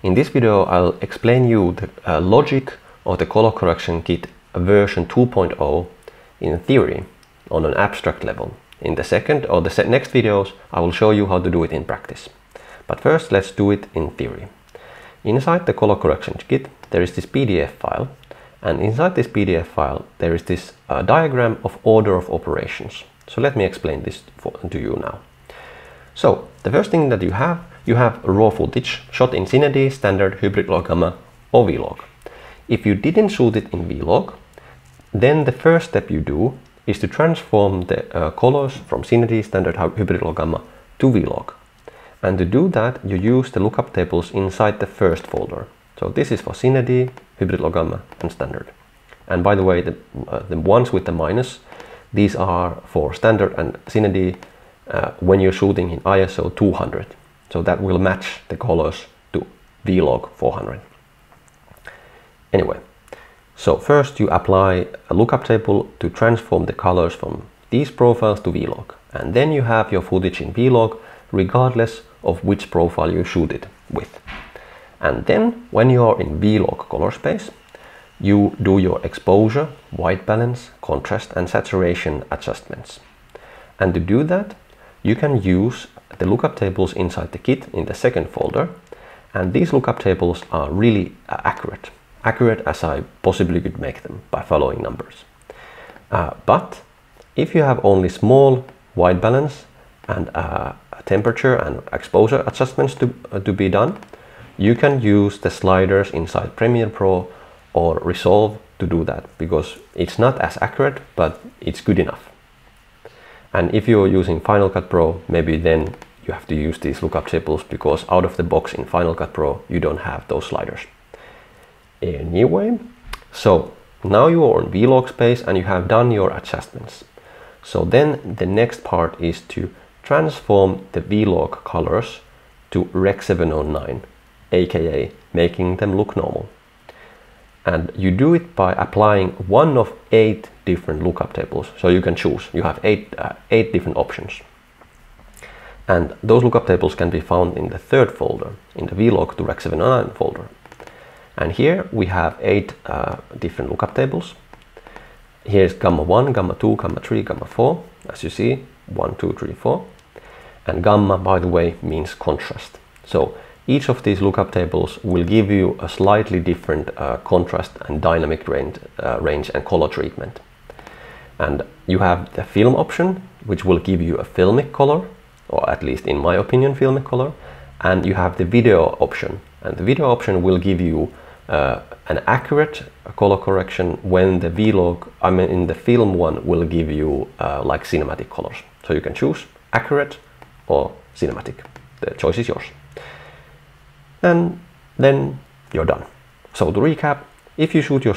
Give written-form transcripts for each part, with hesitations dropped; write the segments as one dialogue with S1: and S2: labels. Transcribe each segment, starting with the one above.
S1: In this video I'll explain you the logic of the color correction kit version 2.0 in theory on an abstract level. In the second or the next videos I will show you how to do it in practice. But first let's do it in theory. Inside the color correction kit there is this PDF file, and inside this PDF file there is this diagram of order of operations. So let me explain this to you now. So the first thing that you have raw footage shot in Cine D, standard, hybrid log gamma or vlog. If you didn't shoot it in vlog, then the first step you do is to transform the colors from Cine D, standard, hybrid log gamma to vlog. And to do that you use the lookup tables inside the first folder. So this is for Cine D, hybrid log gamma and standard. And by the way, the ones with the minus, these are for standard and Cine D when you're shooting in ISO 200. So that will match the colors to vlog 400. Anyway, so first you apply a lookup table to transform the colors from these profiles to vlog. And then you have your footage in vlog regardless of which profile you shoot it with. And then when you are in vlog color space, you do your exposure, white balance, contrast and saturation adjustments. And to do that, you can use the lookup tables inside the kit in the second folder. And these lookup tables are really accurate as I possibly could make them by following numbers. But if you have only small white balance and temperature and exposure adjustments to be done, you can use the sliders inside Premiere Pro or Resolve to do that, because it's not as accurate, but it's good enough. And if you're using Final Cut Pro, maybe then you have to use these lookup tables, because out of the box in Final Cut Pro you don't have those sliders. Anyway, so now you are on vlog space and you have done your adjustments. So then the next part is to transform the vlog colors to Rec 709, aka making them look normal. And you do it by applying one of 8 different lookup tables. So you can choose, you have 8 different options. And those lookup tables can be found in the third folder, in the vlog to Rec 709 folder. And here we have 8 different lookup tables. Here's gamma 1, gamma 2, gamma 3, gamma 4, as you see, 1, 2, 3, 4. And gamma, by the way, means contrast. So each of these lookup tables will give you a slightly different contrast and dynamic range and color treatment. And you have the film option, which will give you a filmic color, or at least in my opinion, filmic color. And you have the video option, and the video option will give you an accurate color correction when the vlog, in the film one, will give you like cinematic colors. So you can choose accurate or cinematic. The choice is yours. And then you're done. So to recap, if you shoot your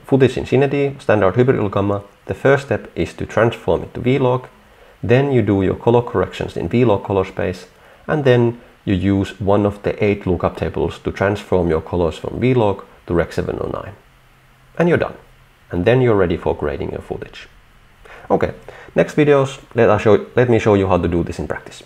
S1: footage in Cine D, standard, hybrid log gamma, the first step is to transform it to vlog. Then you do your color corrections in vlog color space, and then you use one of the 8 lookup tables to transform your colors from vlog to Rec 709. And you're done. And then you're ready for grading your footage. Okay, next videos, let me show you how to do this in practice.